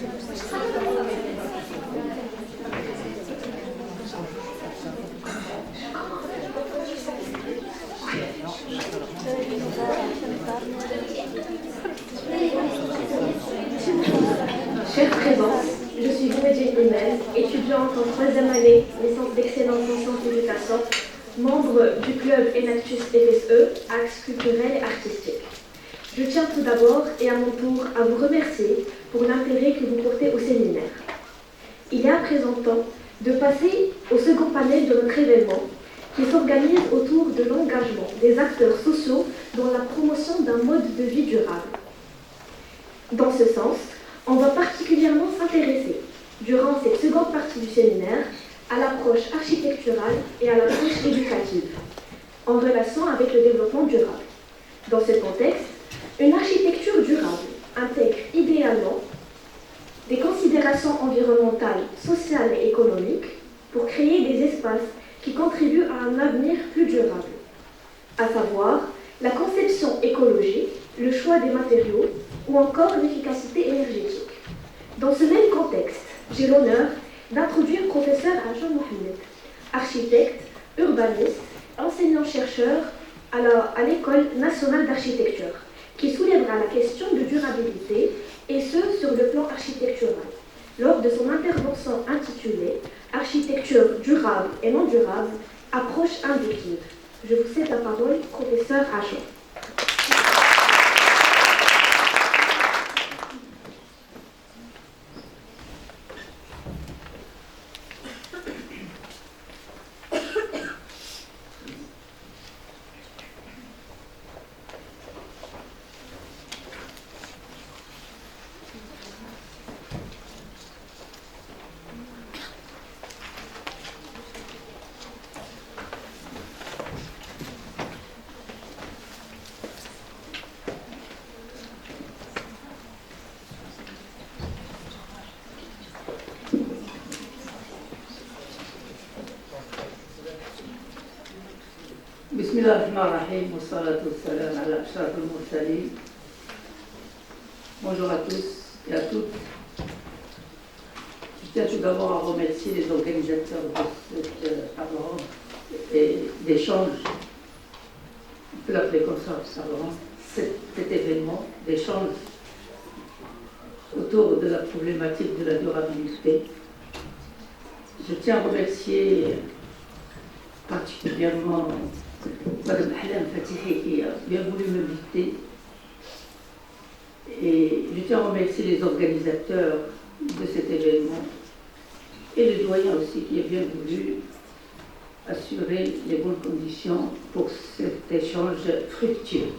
Chère présence, je suis Boumedjine Imel, étudiante en troisième année, licence d'excellence en sciences d'éducation, membre du club Enactus FSE, axe culturel et artistique. Je tiens tout d'abord et à mon tour à vous remercier pour l'intérêt que vous portez au séminaire. Il est à présent temps de passer au second panel de notre événement qui s'organise autour de l'engagement des acteurs sociaux dans la promotion d'un mode de vie durable. Dans ce sens, on va particulièrement s'intéresser, durant cette seconde partie du séminaire, à l'approche architecturale et à l'approche éducative, en relation avec le développement durable. Dans ce contexte, une architecture durable intègre idéalement des considérations environnementales, sociales et économiques pour créer des espaces qui contribuent à un avenir plus durable, à savoir la conception écologique, le choix des matériaux ou encore l'efficacité énergétique. Dans ce même contexte, j'ai l'honneur d'introduire professeur Ajo Mohamed, architecte, urbaniste, enseignant-chercheur à l'École nationale d'architecture, qui soulèvera la question de durabilité, et ce sur le plan architectural, lors de son intervention intitulée « Architecture durable et non durable, approche inductive ». Je vous cède la parole, professeur Ajo. Bismillahirrahmanirrahim, wassalatu wassalam ala ashrafil mursalin. Bonjour à tous et à toutes. Je tiens tout d'abord à remercier les organisateurs de cette table et d'échange, on peut l'appeler comme ça, cet événement d'échange autour de la problématique de la durabilité. Je tiens à remercier particulièrement Madame Ahlam Fatihi qui a bien voulu m'inviter. Et je tiens à remercier les organisateurs de cet événement et le doyen aussi qui a bien voulu assurer les bonnes conditions pour cet échange fructueux.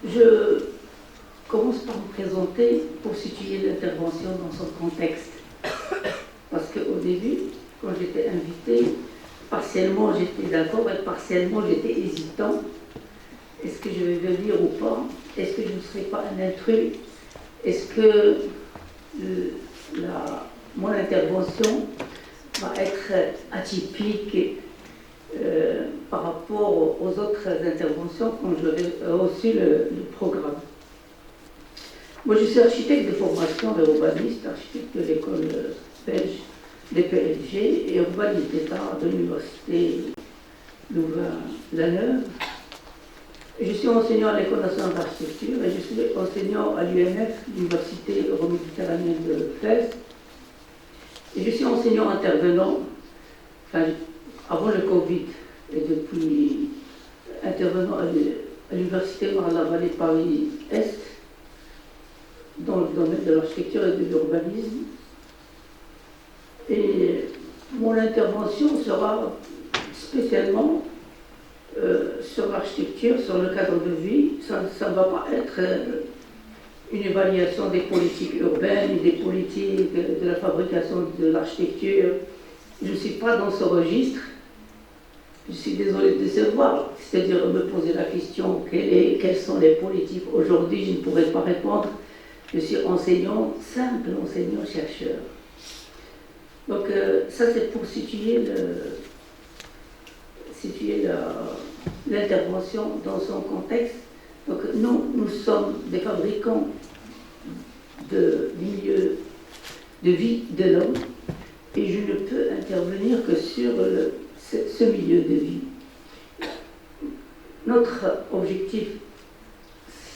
Je commence par me présenter pour situer l'intervention dans son contexte. Parce qu'au début, quand j'étais invitée, partiellement j'étais d'accord et partiellement j'étais hésitant. Est-ce que je vais venir ou pas? Est-ce que je ne serai pas un intrus? Est-ce que mon intervention va être atypique par rapport aux autres interventions quand j'aurai reçu le programme? Moi, je suis architecte de formation et urbaniste, architecte de l'école belge des PLG et urbaniste d'État de l'Université Louvain-la-Neuve. Je suis enseignant à l'École nationale d'architecture et je suis enseignant à l'UMF, l'Université euroméditerranéenne de Fès. Et je suis enseignant intervenant, avant le Covid, et depuis intervenant à l'Université Marne-la-Vallée Paris-Est, dans le domaine de l'architecture et de l'urbanisme. Et mon intervention sera spécialement sur l'architecture, sur le cadre de vie. Ça ne va pas être une évaluation des politiques urbaines, des politiques de la fabrication de l'architecture. Je ne suis pas dans ce registre. Je suis désolée de décevoir, c'est-à-dire me poser la question quelles sont les politiques. Aujourd'hui, je ne pourrais pas répondre. Je suis enseignant, simple enseignant-chercheur. Donc ça c'est pour situer l'intervention dans son contexte. Donc nous sommes des fabricants du milieu de vie de l'homme et je ne peux intervenir que sur ce milieu de vie. Notre objectif,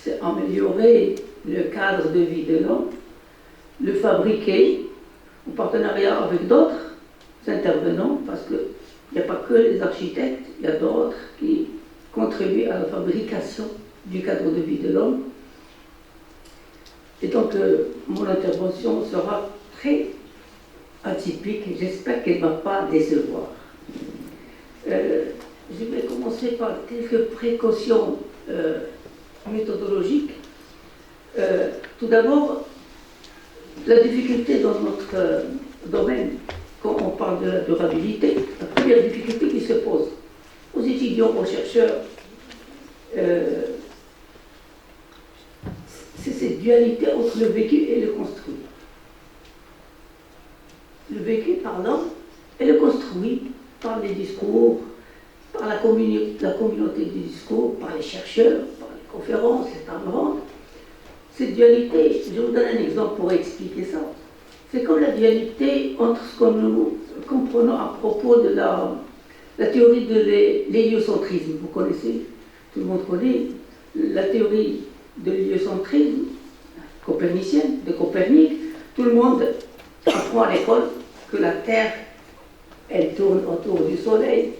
c'est améliorer le cadre de vie de l'homme, le fabriquer en partenariat avec d'autres intervenants, parce qu'il n'y a pas que les architectes, il y a d'autres qui contribuent à la fabrication du cadre de vie de l'homme. Et donc, mon intervention sera très atypique, j'espère qu'elle ne va pas décevoir. Je vais commencer par quelques précautions méthodologiques. Tout d'abord, la difficulté dans notre domaine, quand on parle de la durabilité, la première difficulté qui se pose aux étudiants, aux chercheurs, c'est cette dualité entre le vécu et le construit. Le vécu par l'homme et le construit par les discours, par la communauté du discours, par les chercheurs, par les conférences, les tables rondes. Cette dualité, je vous donne un exemple pour expliquer ça. C'est comme la dualité entre ce que nous comprenons à propos de la théorie de l'héliocentrisme. Vous connaissez, tout le monde connaît la théorie de l'héliocentrisme copernicienne, de Copernic. Tout le monde apprend à l'école que la Terre, elle tourne autour du Soleil.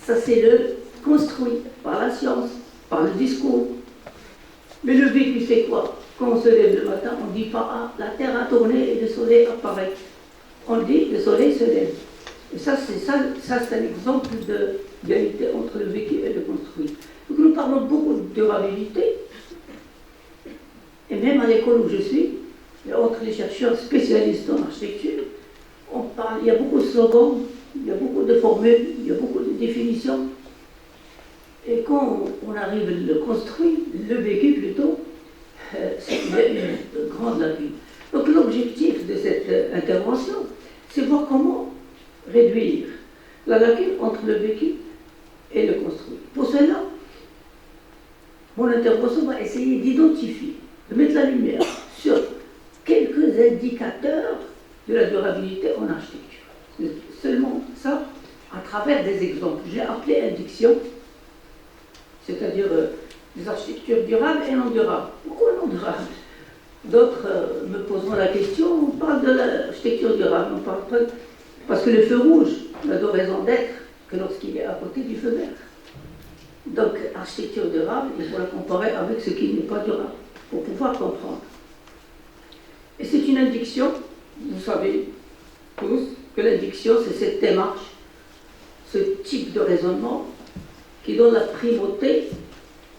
Ça, c'est le construit par la science, par le discours. Mais le vécu, c'est quoi? Quand on se lève le matin, on ne dit pas « Ah, la Terre a tourné et le Soleil apparaît ». On dit « Le Soleil se lève ». Et ça, c'est un exemple de dualité entre le vécu et le construit. Donc nous parlons beaucoup de durabilité. Et même à l'école où je suis, entre les chercheurs spécialistes en architecture, on parle, il y a beaucoup de slogans, il y a beaucoup de formules, il y a beaucoup de définitions. Et quand on arrive à le construire, le vécu plutôt, c'est une grande lacune. Donc l'objectif de cette intervention, c'est voir comment réduire la lacune entre le vécu et le construit. Pour cela, mon intervention va essayer d'identifier, de mettre la lumière sur quelques indicateurs de la durabilité en architecture. Seulement ça, à travers des exemples. J'ai appelé induction, c'est-à-dire des architectures durables et non durables. Pourquoi non durables? D'autres me poseront la question, on parle de l'architecture durable, on parle pas, parce que le feu rouge n'a de raison d'être que lorsqu'il est à côté du feu vert. Donc, architecture durable, il faut la comparer avec ce qui n'est pas durable, pour pouvoir comprendre. Et c'est une induction, vous savez tous, que l'induction, c'est cette démarche, ce type de raisonnement qui donne la primauté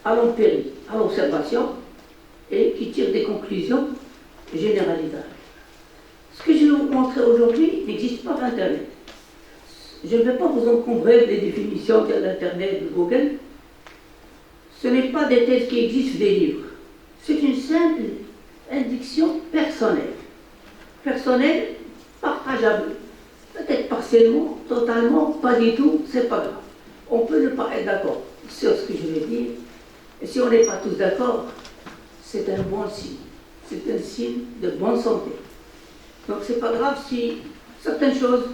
à l'empirie, à l'observation, et qui tire des conclusions généralisables. Ce que je vais vous montrer aujourd'hui n'existe pas sur Internet. Je ne vais pas vous encombrer des définitions de l'Internet, de Google. Ce n'est pas des thèses qui existent, des livres. C'est une simple induction personnelle. Personnelle, partageable. Peut-être partiellement, totalement, pas du tout, c'est pas grave. On peut ne pas être d'accord sur ce que je vais dire. Et si on n'est pas tous d'accord, c'est un bon signe. C'est un signe de bonne santé. Donc c'est pas grave si certaines choses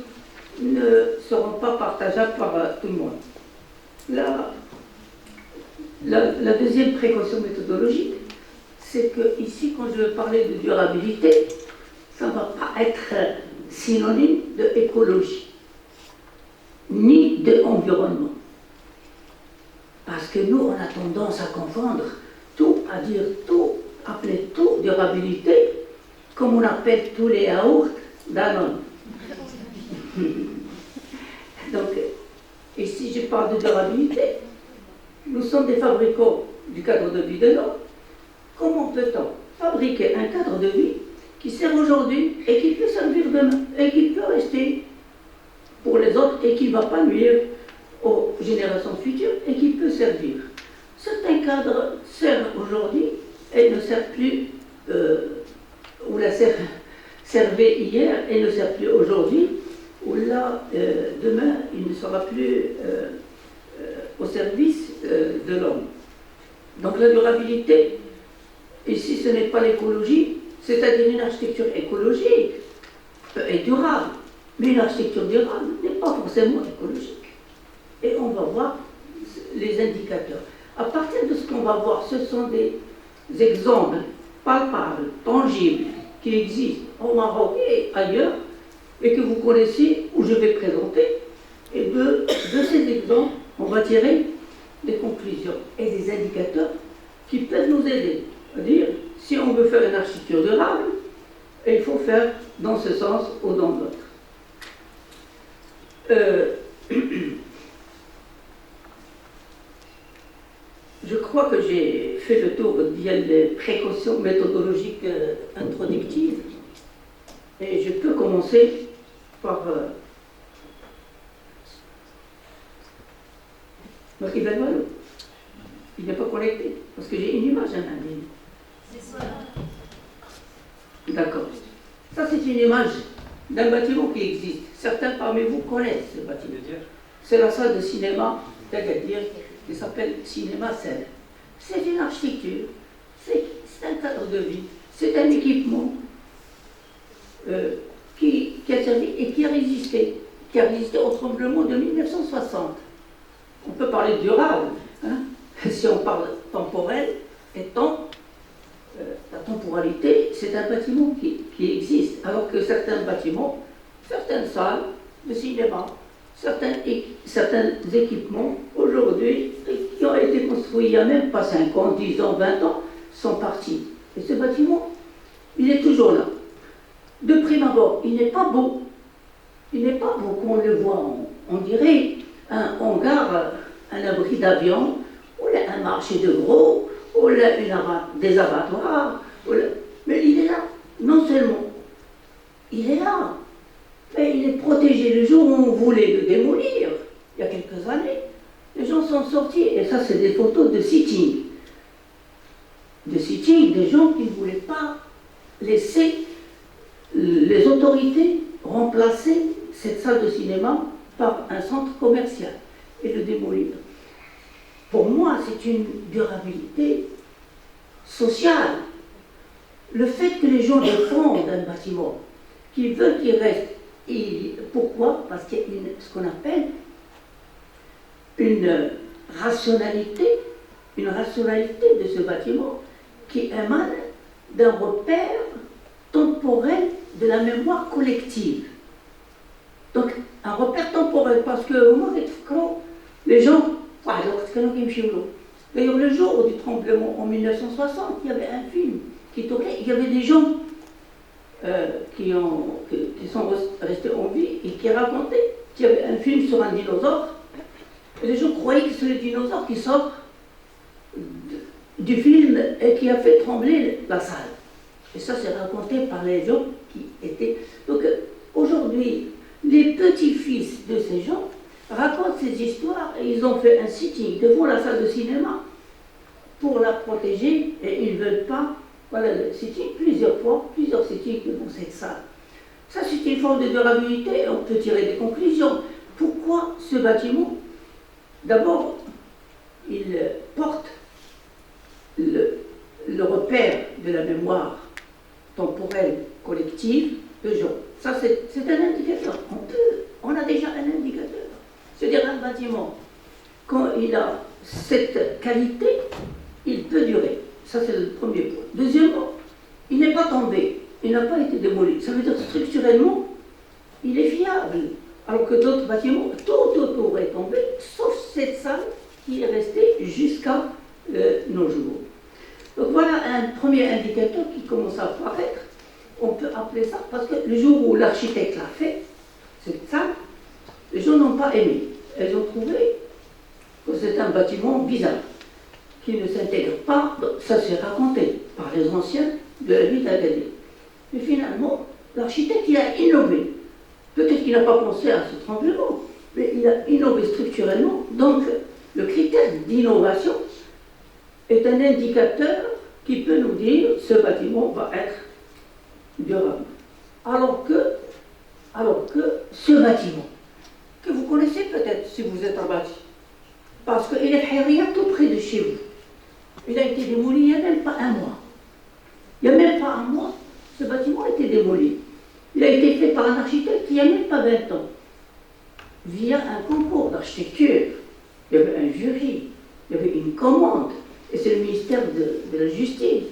ne seront pas partageables par tout le monde. La deuxième précaution méthodologique, c'est que ici, quand je vais parler de durabilité, ça ne va pas être synonyme d'écologie, ni d'environnement. Parce que nous, on a tendance à confondre tout, à dire tout, appeler tout durabilité, comme on appelle tous les yaourts Danone. Donc, ici, je parle de durabilité. Nous sommes des fabricants du cadre de vie de l'homme. Comment peut-on fabriquer un cadre de vie qui sert aujourd'hui et qui peut servir demain et qui peut rester pour les autres et qui ne va pas nuire aux générations futures et qui peut servir? Certains cadres servent aujourd'hui et ne servent plus, ou la servaient hier et ne servent plus aujourd'hui, ou là, demain, il ne sera plus au service de l'homme. Donc la durabilité, ici ce n'est pas l'écologie, c'est-à-dire une architecture écologique et durable. Mais une architecture durable n'est pas forcément écologique. Et on va voir les indicateurs. À partir de ce qu'on va voir, ce sont des exemples palpables, tangibles, qui existent au Maroc et ailleurs, et que vous connaissez, ou je vais présenter. Et de ces exemples, on va tirer des conclusions et des indicateurs qui peuvent nous aider. C'est-à-dire, si on veut faire une architecture durable, il faut faire dans ce sens ou dans l'autre. Je crois que j'ai fait le tour des précautions méthodologiques introductives. Et je peux commencer par... il n'est pas connecté, parce que j'ai une image à l'année. C'est ça. D'accord. Ça, c'est une image d'un bâtiment qui existe. Certains parmi vous connaissent ce bâtiment. C'est la salle de cinéma d'Agadir qui s'appelle Cinéma Scène. C'est une architecture, c'est un cadre de vie, c'est un équipement qui a servi et qui a résisté au tremblement de 1960. On peut parler de durable, hein, si on parle temporel et temps. La temporalité, c'est un bâtiment qui existe, alors que certains bâtiments, certaines salles de cinéma, certains équipements, aujourd'hui, qui ont été construits il n'y a même pas 5 ans, 10 ans, 20 ans, sont partis. Et ce bâtiment, il est toujours là. De prime abord, il n'est pas beau. Il n'est pas beau qu'on le voit. On dirait un hangar, un abri d'avion, ou un marché de gros, ou des abattoirs. Mais il est là. Non seulement, il est là, mais il est protégé. Le jour où on voulait le démolir, il y a quelques années, les gens sont sortis, et ça c'est des photos de sitting. De sitting, des gens qui ne voulaient pas laisser les autorités remplacer cette salle de cinéma par un centre commercial et le démolir. Pour moi, c'est une durabilité sociale. Le fait que les gens défendent un bâtiment, qu'ils veulent qu'il reste, et pourquoi? Parce qu'il y a ce qu'on appelle une rationalité de ce bâtiment qui émane d'un repère temporel de la mémoire collective. Donc, un repère temporel, parce que quand les gens, d'ailleurs, le jour du tremblement en 1960, il y avait un film qui tournait, il y avait des gens qui sont restés en vie et qui racontaient qu'il y avait un film sur un dinosaure, et les gens croyaient que c'est le dinosaure qui sort du film et qui a fait trembler la salle. Et ça, c'est raconté par les gens qui étaient... Donc, aujourd'hui, les petits-fils de ces gens racontent ces histoires et ils ont fait un sitting devant la salle de cinéma pour la protéger et ils ne veulent pas... Voilà, le sitting, plusieurs sittings devant cette salle. Ça, c'est une forme de durabilité et on peut tirer des conclusions. Pourquoi ce bâtiment? D'abord, il porte le repère de la mémoire temporelle collective de gens. Ça, c'est un indicateur. On a déjà un indicateur. C'est-à-dire un bâtiment, quand il a cette qualité, il peut durer. Ça, c'est le premier point. Deuxièmement, il n'est pas tombé. Il n'a pas été démoli. Ça veut dire structurellement, il est fiable. Alors que d'autres bâtiments, tout autour est tombé, sauf cette salle qui est restée jusqu'à nos jours. Donc voilà un premier indicateur qui commence à apparaître. On peut appeler ça, parce que le jour où l'architecte l'a fait, cette salle, les gens n'ont pas aimé. Ils ont trouvé que c'est un bâtiment bizarre, qui ne s'intègre pas. Ça s'est raconté par les anciens de la ville d'Agadir. Mais finalement, l'architecte, il a innové. Peut-être qu'il n'a pas pensé à ce tremblement, mais il a innové structurellement. Donc, le critère d'innovation est un indicateur qui peut nous dire ce bâtiment va être durable. Alors que ce bâtiment, que vous connaissez peut-être si vous êtes abattu, parce qu'il est tout près de chez vous. Il a été démoli il n'y a même pas un mois. Il n'y a même pas un mois, démoli. Il a été fait par un architecte il n'y a même pas 20 ans, via un concours d'architecture. Il y avait un jury, il y avait une commande, et c'est le ministère de la Justice.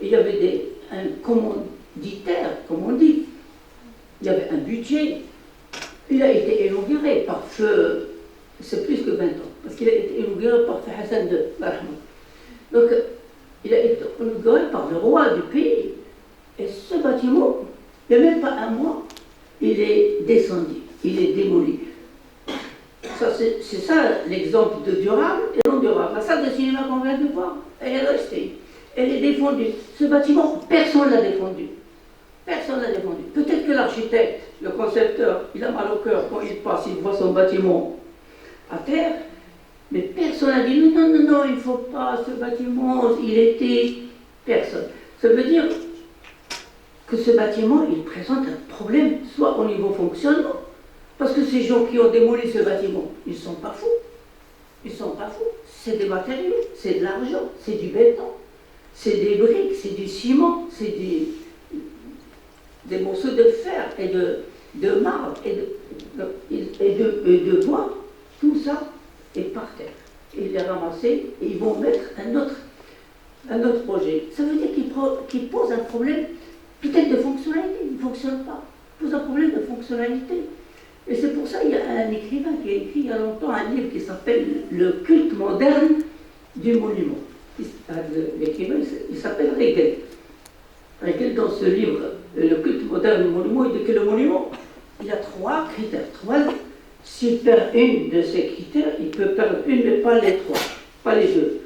Et il y avait un commanditaire, comme on dit. Il y avait un budget. Il a été inauguré par feu, c'est plus que 20 ans, parce qu'il a été inauguré par feu Hassan II. Donc, il a été inauguré par le roi du pays. Et ce bâtiment, il n'y a même pas un mois, il est descendu, il est démoli. C'est ça l'exemple de durable et non durable. La salle de cinéma qu'on vient de voir, elle est restée. Elle est défendue. Ce bâtiment, personne ne l'a défendu. Personne ne l'a défendu. Peut-être que l'architecte, le concepteur, il a mal au cœur quand il passe, il voit son bâtiment à terre, mais personne n'a dit non, non, non, non, il ne faut pas, ce bâtiment, il était personne. Ça veut dire que ce bâtiment, il présente un problème, soit au niveau fonctionnement, parce que ces gens qui ont démoli ce bâtiment, ils ne sont pas fous. Ils ne sont pas fous. C'est des matériaux, c'est de l'argent, c'est du béton, c'est des briques, c'est du ciment, c'est des morceaux de fer et de marbre et de bois. Tout ça est par terre. Ils les ramassent et ils vont mettre un autre projet. Ça veut dire qu'ils posent un problème peut-être de fonctionnalité. Il ne fonctionne pas. Il pose un problème de fonctionnalité. Et c'est pour ça qu'il y a un écrivain qui a écrit il y a longtemps un livre qui s'appelle Le culte moderne du monument. L'écrivain, il s'appelle Hegel. Hegel, dans ce livre, Le culte moderne du monument, il dit que le monument, il a 3 critères. S'il perd une de ces critères, il peut perdre une, mais pas les 3, pas les 2.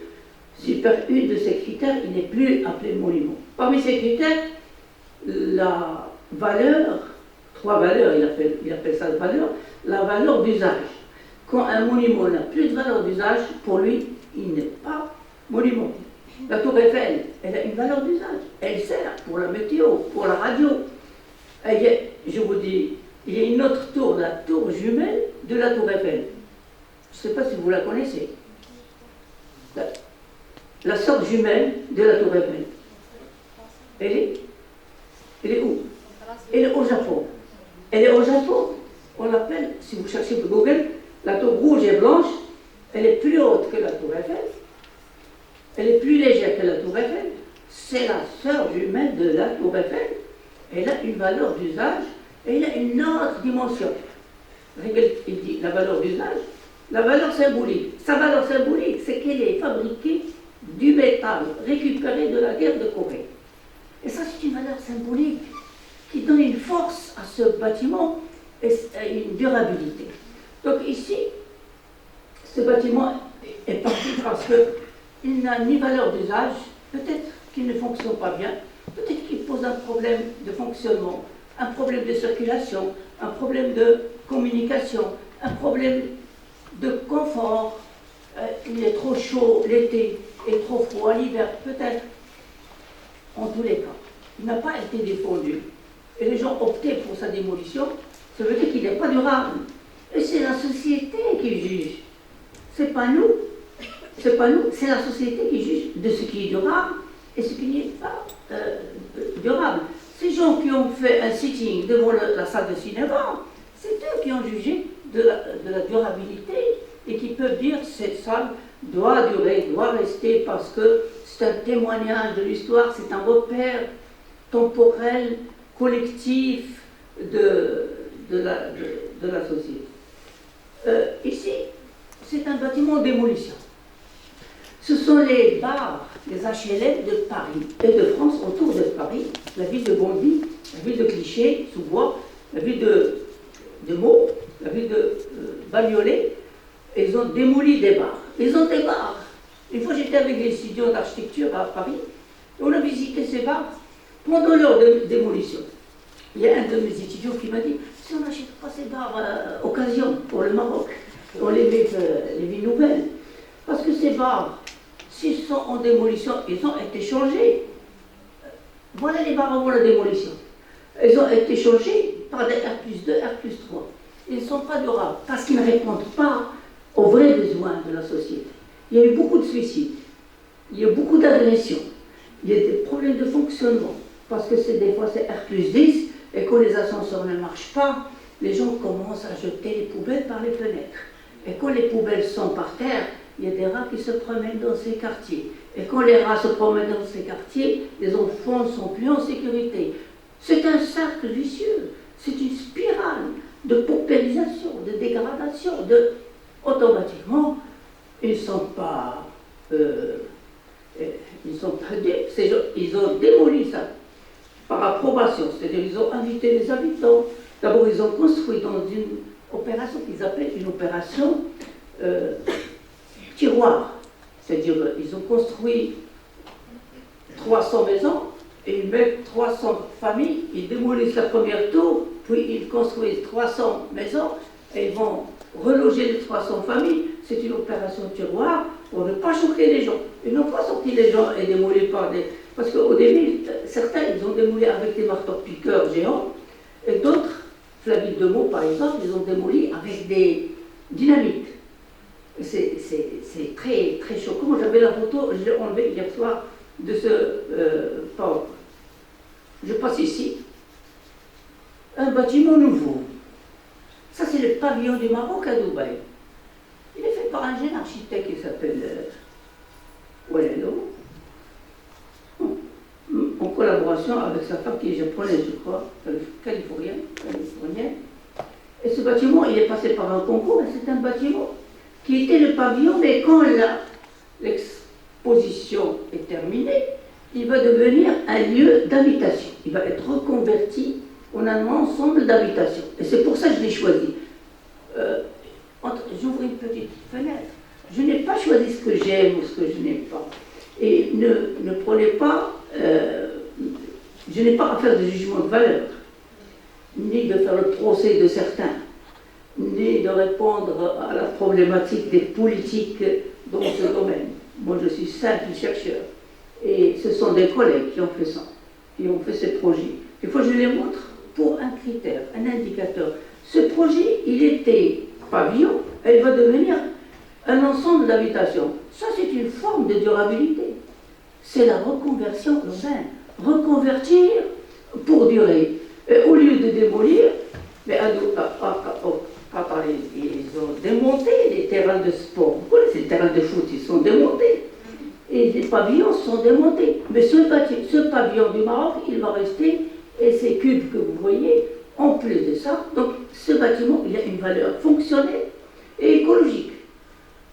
S'il perd une de ces critères, il n'est plus appelé monument. Parmi ces critères, la valeur, 3 valeurs, il appelle ça la valeur d'usage. Quand un monument n'a plus de valeur d'usage, pour lui, il n'est pas monument. La tour Eiffel, elle a une valeur d'usage. Elle sert pour la météo, pour la radio. Je vous dis, il y a une autre tour, la tour jumelle de la tour Eiffel. Je ne sais pas si vous la connaissez. La sorte jumelle de la tour Eiffel. Elle est où? Elle est au Japon. Elle est au Japon. On l'appelle, si vous cherchez sur Google, la tour rouge et blanche. Elle est plus haute que la tour Eiffel. Elle est plus légère que la tour Eiffel. C'est la sœur jumelle de la tour Eiffel. Elle a une valeur d'usage et elle a une autre dimension. Il dit la valeur d'usage, la valeur symbolique. Sa valeur symbolique, c'est qu'elle est fabriquée du métal récupéré de la guerre de Corée. Et ça, c'est une valeur symbolique qui donne une force à ce bâtiment et une durabilité. Donc ici, ce bâtiment est parti parce qu'il n'a ni valeur d'usage, peut-être qu'il ne fonctionne pas bien, peut-être qu'il pose un problème de fonctionnement, un problème de circulation, un problème de communication, un problème de confort. Il est trop chaud l'été et trop froid l'hiver, peut-être. En tous les cas, il n'a pas été défendu. Et les gens optaient pour sa démolition, ça veut dire qu'il n'est pas durable. Et c'est la société qui juge. C'est pas nous. C'est pas nous, c'est la société qui juge de ce qui est durable et ce qui n'est pas durable. Ces gens qui ont fait un sitting devant la salle de cinéma, c'est eux qui ont jugé de la durabilité et qui peuvent dire cette salle doit durer, doit rester parce que c'est un témoignage de l'histoire, c'est un repère temporel, collectif de la société. Ici, c'est un bâtiment en démolition. Ce sont les bars, les HLM de Paris et de France autour de Paris, la ville de Bondy, la ville de Clichy, Sous-Bois, la ville de Meaux, la ville de Bagnolet. Ils ont démoli des bars. Ils ont des bars. Une fois, j'étais avec les étudiants d'architecture à Paris, et on a visité ces bars pendant leur démolition. Il y a un de mes étudiants qui m'a dit, si on n'achète pas ces bars occasion pour le Maroc, on les met les villes nouvelles. Parce que ces bars, s'ils sont en démolition, ils ont été changés. Voilà les bars avant la démolition. Ils ont été changés par des R+2, R+3. Ils ne sont pas durables parce qu'ils ne répondent pas aux vrais besoins de la société. Il y a eu beaucoup de suicides, il y a eu beaucoup d'agressions, il y a des problèmes de fonctionnement parce que des fois c'est R+10, Et quand les ascenseurs ne marchent pas, les gens commencent à jeter les poubelles par les fenêtres. Et quand les poubelles sont par terre, il y a des rats qui se promènent dans ces quartiers. Et quand les rats se promènent dans ces quartiers, les enfants ne sont plus en sécurité. C'est un cercle vicieux, c'est une spirale de paupérisation, de dégradation, automatiquement, ils ne sont pas dupes, ils ont démoli ça par approbation, c'est-à-dire ils ont invité les habitants. D'abord, ils ont construit dans une opération qu'ils appellent une opération tiroir, c'est-à-dire ils ont construit 300 maisons et ils mettent 300 familles, ils démolissent la première tour, puis ils construisent 300 maisons et ils vont reloger les 300 familles. C'est une opération tiroir pour ne pas choquer les gens. Ils n'ont pas sorti les gens et démoli par des... Parce qu'au début, certains, ils ont démoli avec des marteaux-piqueurs géants, et d'autres, Flavie de Meaux par exemple, ils ont démoli avec des dynamites. C'est très, très choquant. J'avais la photo, je l'ai enlevée hier soir, de ce port. Je passe ici, un bâtiment nouveau. Ça, c'est le pavillon du Maroc à Dubaï. Il est fait par un jeune architecte qui s'appelle Walelo, en collaboration avec sa femme qui est japonaise, je crois, californienne. Et ce bâtiment, il est passé par un concours, et c'est un bâtiment qui était le pavillon, mais quand l'exposition est terminée, il va devenir un lieu d'habitation. Il va être reconverti en un ensemble d'habitations. Et c'est pour ça que je l'ai choisi. J'ouvre une petite fenêtre. Je n'ai pas choisi ce que j'aime ou ce que je n'aime pas. Et ne prenez pas... je n'ai pas à faire de jugement de valeur, ni de faire le procès de certains, ni de répondre à la problématique des politiques dans ce domaine. Moi, je suis simple chercheur. Et ce sont des collègues qui ont fait ça, qui ont fait ces projets. Des fois, je les montre pour un critère, un indicateur. Ce projet, il était pavillon, et il va devenir un ensemble d'habitations. Ça, c'est une forme de durabilité. C'est la reconversion urbaine. Reconvertir pour durer. Et au lieu de démolir, mais ils ont démonté les terrains de sport. Vous connaissez les terrains de foot, ils sont démontés. Et les pavillons sont démontés. Mais ce pavillon du Maroc, il va rester, et ces cubes que vous voyez, en plus de ça, donc ce bâtiment, il a une valeur fonctionnelle et écologique.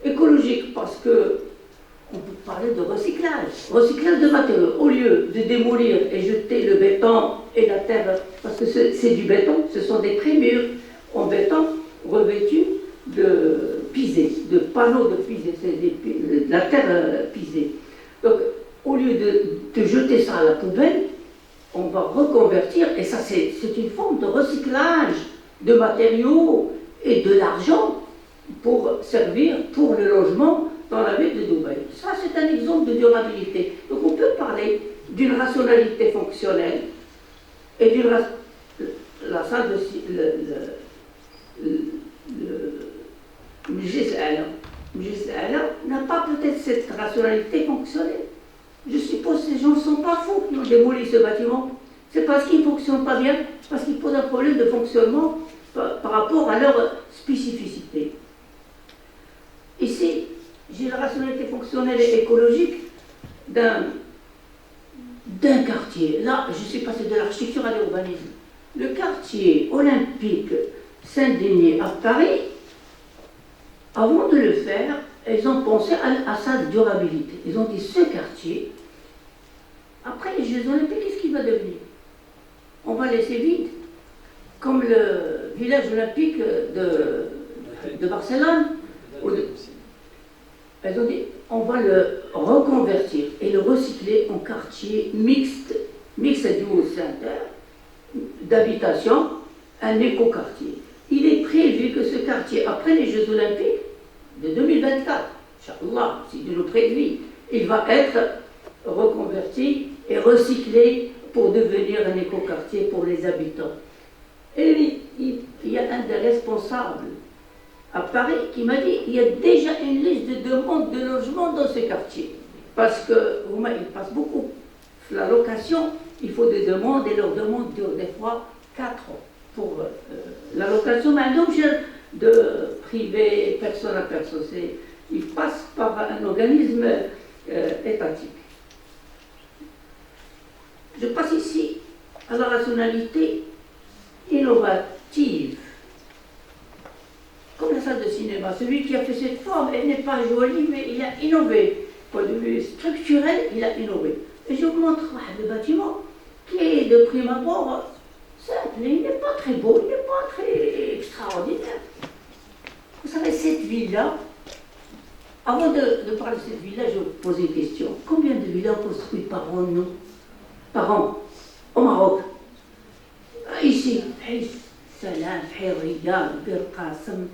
Écologique parce que on peut parler de recyclage. Recyclage de matériaux. Au lieu de démolir et jeter le béton et la terre, parce que c'est du béton, ce sont des prémurs en béton revêtus de pisé, de panneaux de pisé, c'est de la terre pisée. Donc, au lieu de jeter ça à la poubelle, on va reconvertir, et ça c'est une forme de recyclage de matériaux et de l'argent pour servir pour le logement dans la ville de Dubaï. Ça, c'est un exemple de durabilité. Donc, on peut parler d'une rationalité fonctionnelle et d'une la salle de le GSLA n'a pas peut-être cette rationalité fonctionnelle. Je suppose que ces gens ne sont pas fous qui ont démoli ce bâtiment. C'est parce qu'il ne fonctionne pas bien, parce qu'il pose un problème de fonctionnement par rapport à leur spécificité. Ici, j'ai la rationalité fonctionnelle et écologique d'un quartier. Là, je suis passé de l'architecture à l'urbanisme. Le quartier olympique Saint-Denis à Paris, avant de le faire, ils ont pensé à sa durabilité. Ils ont dit, ce quartier, après les Jeux Olympiques, qu'est-ce qu'il va devenir? On va laisser vide, comme le village olympique de Barcelone. Ils ont dit, on va le reconvertir et le recycler en quartier mixte du centre d'habitation, un éco-quartier. Il est prévu que ce quartier, après les Jeux Olympiques de 2024, Inch'Allah, si Dieu nous prédit, il va être reconverti et recyclé pour devenir un éco-quartier pour les habitants. Et il y a un des responsables à Paris qui m'a dit il y a déjà une liste de demandes de logement dans ce quartier. Parce que il passe beaucoup la location, il faut des demandes et leurs demandes durent des fois 4 pour la location, mais un objet de privé, personne à personne. Il passe par un organisme étatique. Je passe ici à la rationalité innovative. Comme la salle de cinéma, celui qui a fait cette forme, elle n'est pas jolie, mais il a innové. Point de vue structurel, il a innové. Et je vous montre le bâtiment qui est de prime abord simple, il n'est pas très beau, il n'est pas très extraordinaire. Vous savez, cette ville-là, avant de parler de cette ville-là, je vais vous poser une question. Combien de villas construites par an, nous, par an, au Maroc? Ici, Salam, Riyad, Bir Qasim,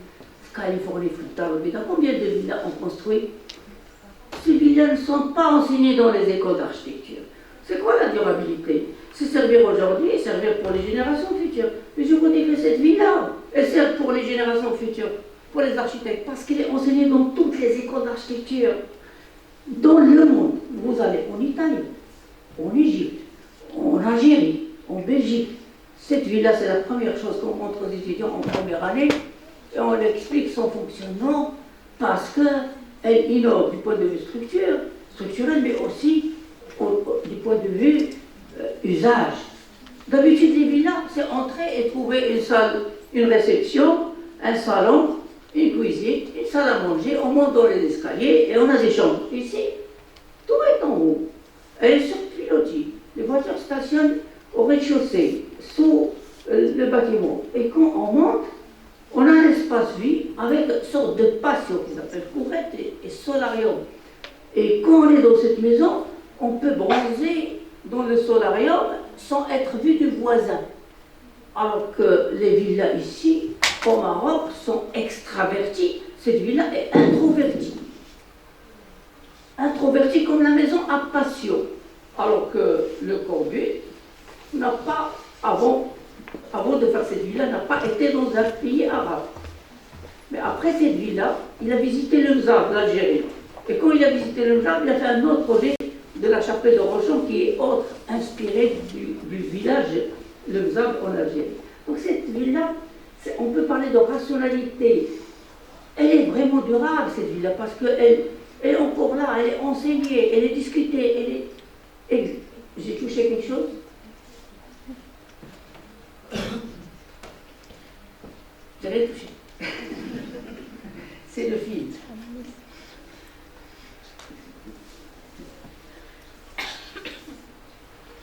Californie, Florida, combien de villas ont construit? Ces villas ne sont pas enseignées dans les écoles d'architecture. C'est quoi la durabilité? C'est servir aujourd'hui et servir pour les générations futures. Mais je vous dis que cette ville-là, elle sert pour les générations futures, pour les architectes, parce qu'elle est enseignée dans toutes les écoles d'architecture. Dans le monde, vous allez en Italie, en Égypte, en Algérie, en Belgique. Cette ville-là, c'est la première chose qu'on montre aux étudiants en première année, et on leur explique son fonctionnement, parce qu'elle innove du point de vue structurel, mais aussi du point de vue usage. D'habitude, les villas, c'est entrer et trouver une salle, une réception, un salon, une cuisine, une salle à manger, on monte dans les escaliers et on a des chambres. Ici, tout est en haut. Elle est sur pilotis. Les voitures stationnent au rez-de-chaussée, sous le bâtiment. Et quand on monte, on a un espace vide avec une sorte de patio qui s'appelle courette et solarium. Et quand on est dans cette maison, on peut bronzer dans le solarium sans être vu du voisin. Alors que les villas ici, au Maroc, sont extraverties. Cette villa est introvertie. Introvertie comme la maison à patio. Alors que le Corbusier n'a pas, avant de faire cette villa, n'a pas été dans un pays arabe. Mais après cette villa, il a visité le Mzab, l'Algérie. Et quand il a visité le Mzab, il a fait un autre projet de la chapelle de Rochon qui est autre, inspiré du village le Mzab en Algérie. Donc cette ville-là, on peut parler de rationalité. Elle est vraiment durable, cette ville-là, parce qu'elle est encore là, elle est enseignée, elle est discutée, J'ai touché quelque chose? J'ai rien touché. C'est le fil.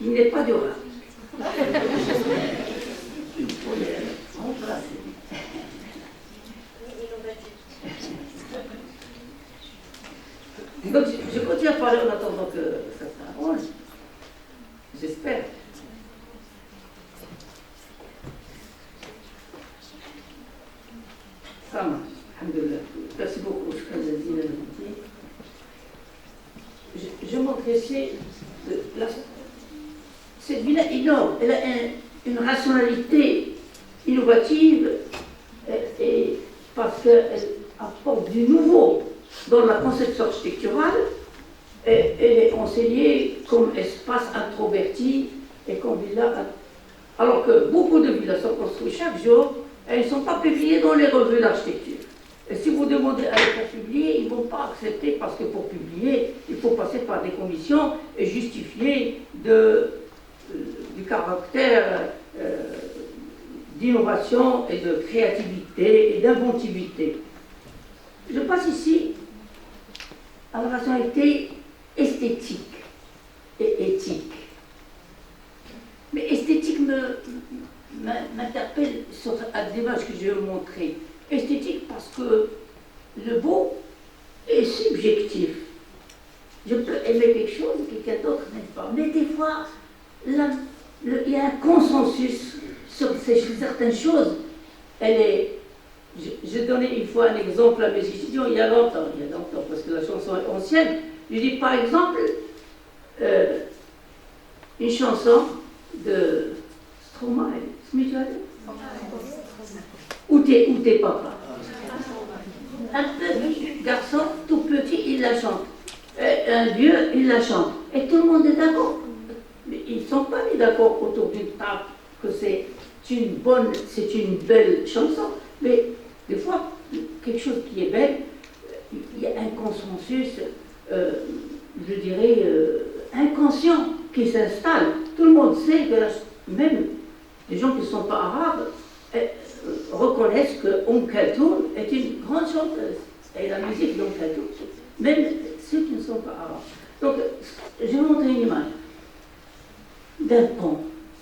Il n'est pas durable. Il faut le remplacer. Donc je continue à parler en attendant que ça s'arrange. J'espère. Ça marche. Alhamdulillah. Merci beaucoup. Je montre ici cette ville innove. Elle a une rationalité innovative et parce qu'elle apporte du nouveau dans la conception architecturale. Elle est enseignée comme espace introverti et comme villa. Alors que beaucoup de villas sont construites chaque jour et elles ne sont pas publiées dans les revues d'architecture. Et si vous demandez à les faire publier, ils ne vont pas accepter parce que pour publier, il faut passer par des commissions et justifier du caractère d'innovation et de créativité et d'inventivité. Je passe ici à la rationalité esthétique et éthique. Mais esthétique m'interpelle sur un débat que je vais vous montrer. Esthétique parce que le beau est subjectif. Je peux aimer quelque chose que quelqu'un d'autre n'aime pas. Mais des fois, il y a un consensus sur certaines choses. J'ai donné une fois un exemple à mes étudiants il y a longtemps, parce que la chanson est ancienne. Je dis par exemple une chanson de Stromae, Où t'es papa? Un petit garçon tout petit, il la chante. Un vieux, il la chante. Et tout le monde est d'accord. Mais ils ne sont pas mis d'accord autour d'une table que c'est c'est une belle chanson, mais des fois, quelque chose qui est belle, il y a un consensus, je dirais, inconscient qui s'installe. Tout le monde sait que même les gens qui ne sont pas arabes reconnaissent que Kalthoum est une grande chanteuse. Et la musique d'Oum Kalthoum, même ceux qui ne sont pas arabes. Donc, je vais montrer une image d'un pont,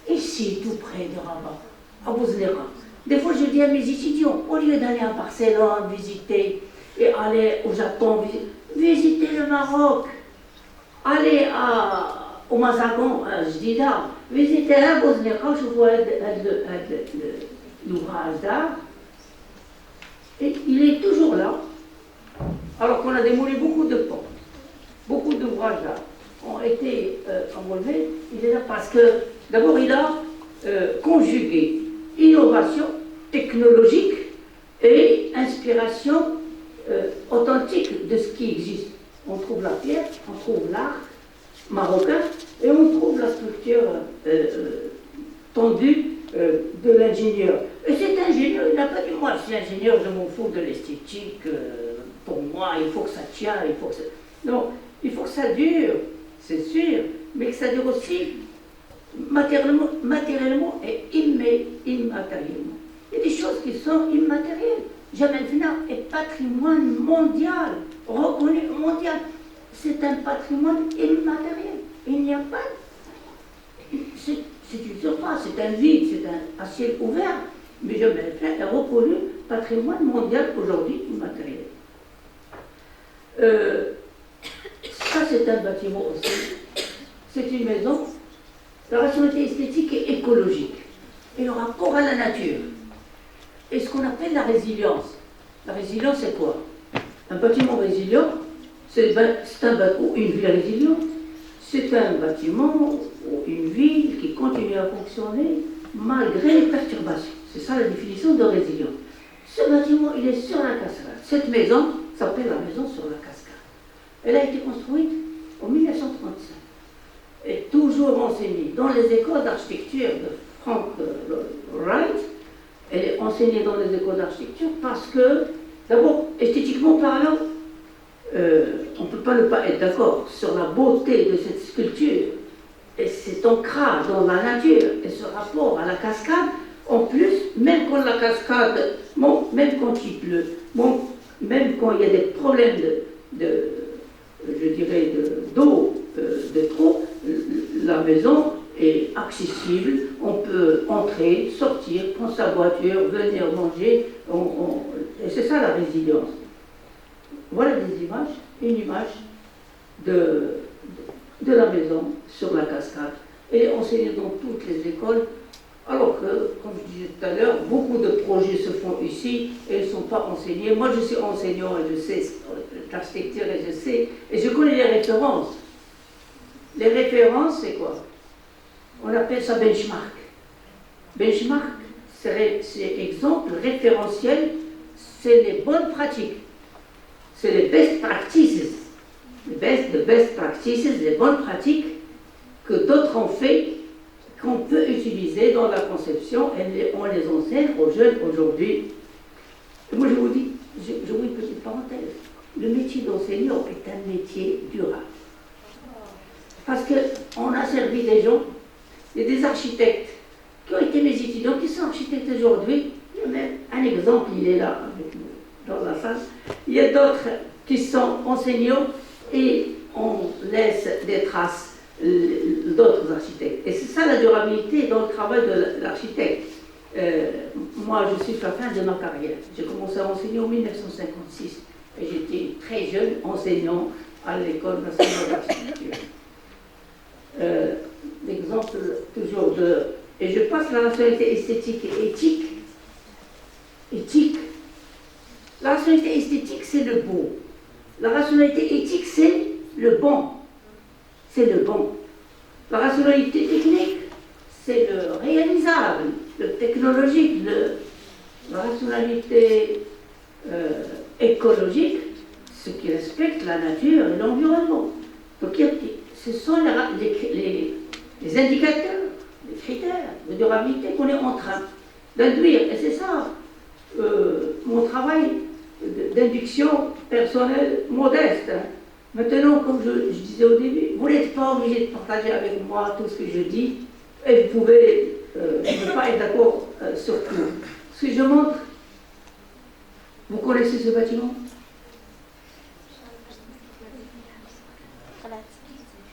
ici, tout près de Rabat, à Bouzlera. Des fois, je dis à mes étudiants, au lieu d'aller à Barcelone, visiter, et aller au Japon, visiter le Maroc, aller au Mazagon, à Jdida, visiter à Bouzlera, je vois l'ouvrage d'art, et il est toujours là, alors qu'on a démoli beaucoup de ponts, beaucoup d'ouvrages d'art ont été enlevés. Il est là parce que, d'abord, il a conjugué innovation technologique et inspiration authentique de ce qui existe. On trouve la pierre, on trouve l'art marocain et on trouve la structure tendue de l'ingénieur. Et cet ingénieur, il n'a pas dit, moi je suis ingénieur, je m'en fous de l'esthétique, pour moi il faut que ça tienne, il faut que ça... Non, il faut que ça dure, c'est sûr, mais que ça dure aussi matériellement et immatériellement. Il y a des choses qui sont immatérielles. Jemaa est patrimoine mondial, reconnu mondial. C'est un patrimoine immatériel. Il n'y a pas... C'est une surface, c'est un vide, c'est un ciel ouvert, mais Jemaa est reconnu patrimoine mondial aujourd'hui immatériel. Ça, c'est un bâtiment aussi. C'est une maison. La rationalité esthétique et écologique. Et le rapport à la nature. Et ce qu'on appelle la résilience. La résilience, c'est quoi? Un bâtiment résilient, c'est un bâtiment, une ville résiliente. C'est un bâtiment ou une ville qui continue à fonctionner malgré les perturbations. C'est ça la définition de résilience. Ce bâtiment, il est sur la cascade. Cette maison s'appelle la maison sur la cascade. Elle a été construite en 1935 et toujours enseignée dans les écoles d'architecture de Frank Wright. Elle est enseignée dans les écoles d'architecture parce que, d'abord, esthétiquement parlant, on ne peut pas ne pas être d'accord sur la beauté de cette sculpture et cet ancrage dans la nature et ce rapport à la cascade. En plus, même quand la cascade, bon, même quand il pleut, bon, même quand il y a des problèmes je dirais, d'eau de trop, la maison est accessible, on peut entrer, sortir, prendre sa voiture, venir manger, et c'est ça la résilience. Voilà des images, une image de la maison sur la cascade. Elle est enseignée dans toutes les écoles, alors que, comme je disais tout à l'heure, beaucoup de projets se font ici et ils ne sont pas enseignés. Moi, je suis enseignant et je sais l'architecture et je connais les références. Les références, c'est quoi? On appelle ça benchmark. Benchmark, c'est exemple référentiel, c'est les bonnes pratiques. C'est les best practices. The best practices, les bonnes pratiques que d'autres ont fait, qu'on peut utiliser dans la conception, et on les enseigne aux jeunes aujourd'hui. Et moi, je vous dis, j'ouvre une petite parenthèse. Le métier d'enseignant est un métier durable. Parce qu'on a servi des gens, il y a des architectes qui ont été mes étudiants, qui sont architectes aujourd'hui. Il y a même un exemple, il est là, avec nous, dans la salle. Il y a d'autres qui sont enseignants et on laisse des traces d'autres architectes. Et c'est ça la durabilité dans le travail de l'architecte. Moi, je suis à la fin de ma carrière. J'ai commencé à enseigner en 1956 et j'étais très jeune enseignant à l'École nationale d'architecture. L'exemple toujours de... Et je passe la rationalité esthétique et éthique. Éthique. La rationalité esthétique, c'est le beau. La rationalité éthique, c'est le bon. C'est le bon. La rationalité technique, c'est le réalisable, le technologique, la rationalité écologique, ce qui respecte la nature et l'environnement. Donc ce sont les indicateurs, les critères de durabilité qu'on est en train d'induire. Et c'est ça mon travail d'induction personnelle modeste. Maintenant, comme je disais au début, vous n'êtes pas obligé de partager avec moi tout ce que je dis, et vous pouvez ne pas être d'accord sur tout. Ce que je montre, vous connaissez ce bâtiment?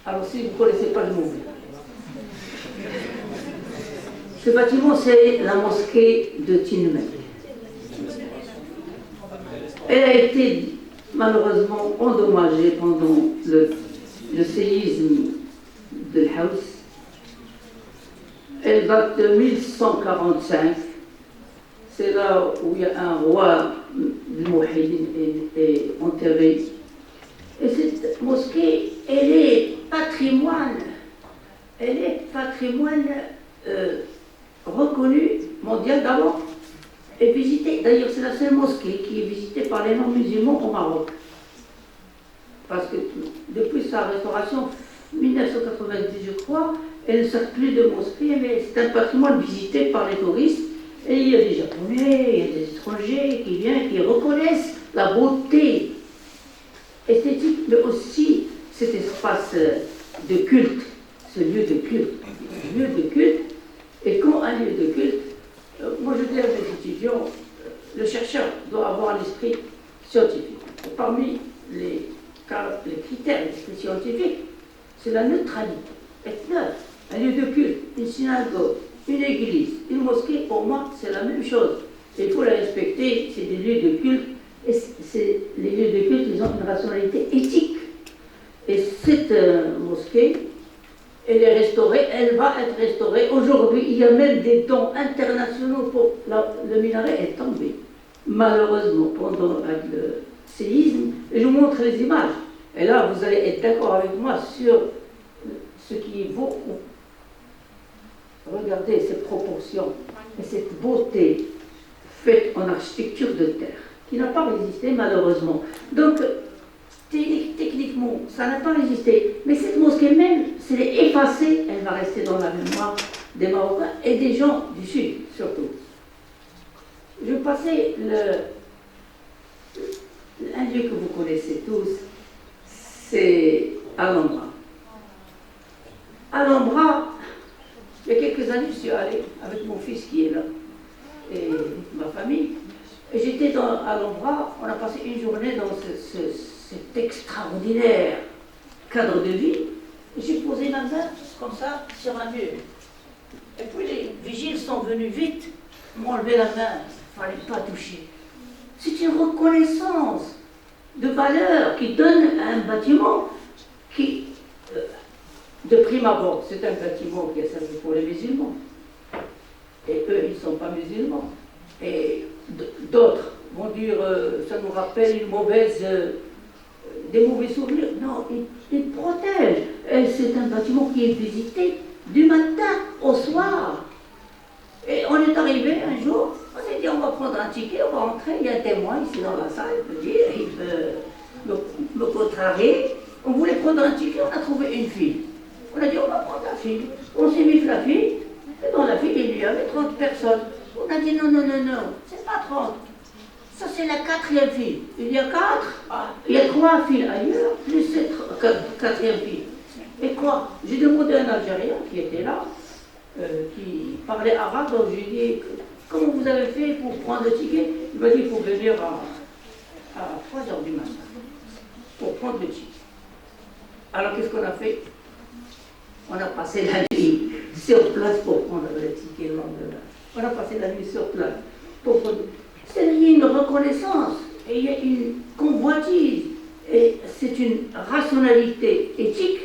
Alors si vous ne connaissez pas le mot. Ce bâtiment, c'est la mosquée de Tinmel. Elle a été malheureusement endommagée pendant le séisme de House. Elle date de 1145. C'est là où il y a un roi, le Mouhidine, est enterré. Et cette mosquée, elle est patrimoine reconnu mondial d'abord et visité. D'ailleurs, c'est la seule mosquée qui est visitée par les non-musulmans au Maroc. Parce que depuis sa restauration, 1990, je crois, elle ne sert plus de mosquée, mais c'est un patrimoine visité par les touristes. Et il y a des Japonais, il y a des étrangers qui viennent, qui reconnaissent la beauté esthétique, mais aussi cet espace de culte, ce lieu de culte. Et quand un lieu de culte, moi je dis à mes étudiants, le chercheur doit avoir un esprit scientifique. Et parmi les critères d'esprit scientifique, c'est la neutralité. Être neutre, un lieu de culte, une synagogue, une église, une mosquée, pour moi, c'est la même chose. Et il faut la respecter, c'est des lieux de culte. Et les lieux de culte, ils ont une rationalité éthique. Et cette mosquée, elle est restaurée, elle va être restaurée. Aujourd'hui, il y a même des dons internationaux pour le minaret est tombé. Malheureusement, pendant le séisme, et je vous montre les images. Et là, vous allez être d'accord avec moi sur ce qui vaut. Regardez ces proportions et cette beauté faite en architecture de terre, qui n'a pas résisté malheureusement. Donc, techniquement, ça n'a pas résisté. Mais cette mosquée même, si elle est effacée, elle va rester dans la mémoire des Marocains et des gens du Sud, surtout. Je passais un lieu que vous connaissez tous, c'est Alhambra. Alhambra, il y a quelques années, je suis allée avec mon fils qui est là, et ma famille. Et j'étais à Alhambra, on a passé une journée dans cet extraordinaire cadre de vie. Et j'ai posé ma main comme ça sur un mur. Et puis les vigiles sont venus vite m'enlever la main, il ne fallait pas toucher. C'est une reconnaissance de valeur qui donne à un bâtiment qui, de prime abord, c'est un bâtiment qui a servi pour les musulmans. Et eux, ils ne sont pas musulmans. Et d'autres vont dire, ça nous rappelle des mauvais souvenirs. Non, ils protègent. Et c'est un bâtiment qui est visité du matin au soir. Et on est arrivé un jour, on s'est dit, on va prendre un ticket, on va rentrer, il y a un témoin ici dans la salle, il peut dire, il peut me contrarier. On voulait prendre un ticket, on a trouvé une fille. On a dit, on va prendre la fille. On s'est mis la fille, et dans la fille, il y avait 30 personnes. On a dit, non, c'est pas 30. Ça, c'est la 4e fille. Il y a 4, il y a 3 filles ailleurs, plus cette 4e fille. Et quoi? J'ai demandé à un Algérien qui était là, qui parlait arabe, donc je lui ai dit, comment vous avez fait pour prendre le ticket? Il m'a dit, il faut venir à 3h du matin pour prendre le ticket. Alors qu'est-ce qu'on a fait? On a passé la nuit sur place pour prendre le ticket le lendemain. On a passé la nuit sur place pour prendre. C'est une reconnaissance, et il y a une convoitise, et c'est une rationalité éthique,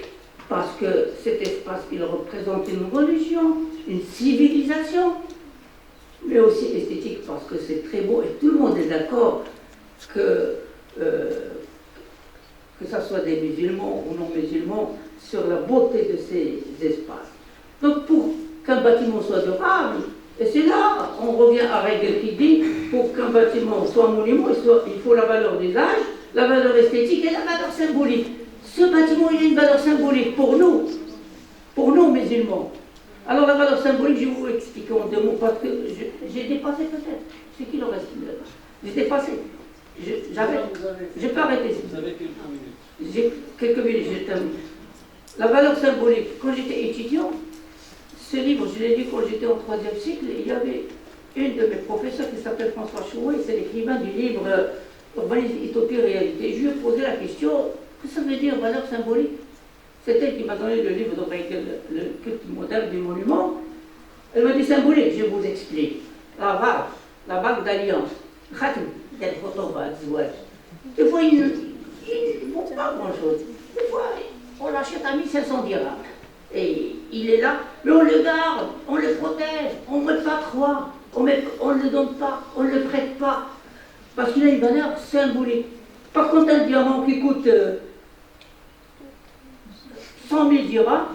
parce que cet espace, il représente une religion, une civilisation, mais aussi esthétique, parce que c'est très beau, et tout le monde est d'accord que ça soit des musulmans ou non musulmans, sur la beauté de ces espaces. Donc pour qu'un bâtiment soit durable, et c'est là, on revient à Hegel qui dit, pour qu'un bâtiment soit monument, il faut la valeur d'usage, la valeur esthétique et la valeur symbolique. Ce bâtiment, il a une valeur symbolique pour nous musulmans. Alors la valeur symbolique, je vais vous expliquer en deux mots, parce que j'ai dépassé peut-être. C'est qui le reste? J'ai dépassé. Je peux arrêter. Vous avez quelques minutes. J'ai quelques minutes, je termine. La valeur symbolique, quand j'étais étudiant, ce livre, je l'ai lu quand j'étais au 3e cycle, et il y avait une de mes professeurs qui s'appelle François Chouet, c'est l'écrivain du livre Urbanisme, Utopie, Réalité. Je lui ai posé la question, qu'est-ce que ça veut dire valeur symbolique? C'est elle qui m'a donné le livre le culte moderne du monument. Elle m'a dit symbolique, je vous explique. La bague d'alliance, khatm, des photos, des fois, ils ne font pas grand-chose. Des fois, on l'achète à 1500 dirhams. Et il est là, mais on le garde, on le protège, on ne met pas trois, on ne le donne pas, on ne le prête pas. Parce qu'il a une valeur symbolique. Par contre, un diamant qui coûte 100 000 dirhams,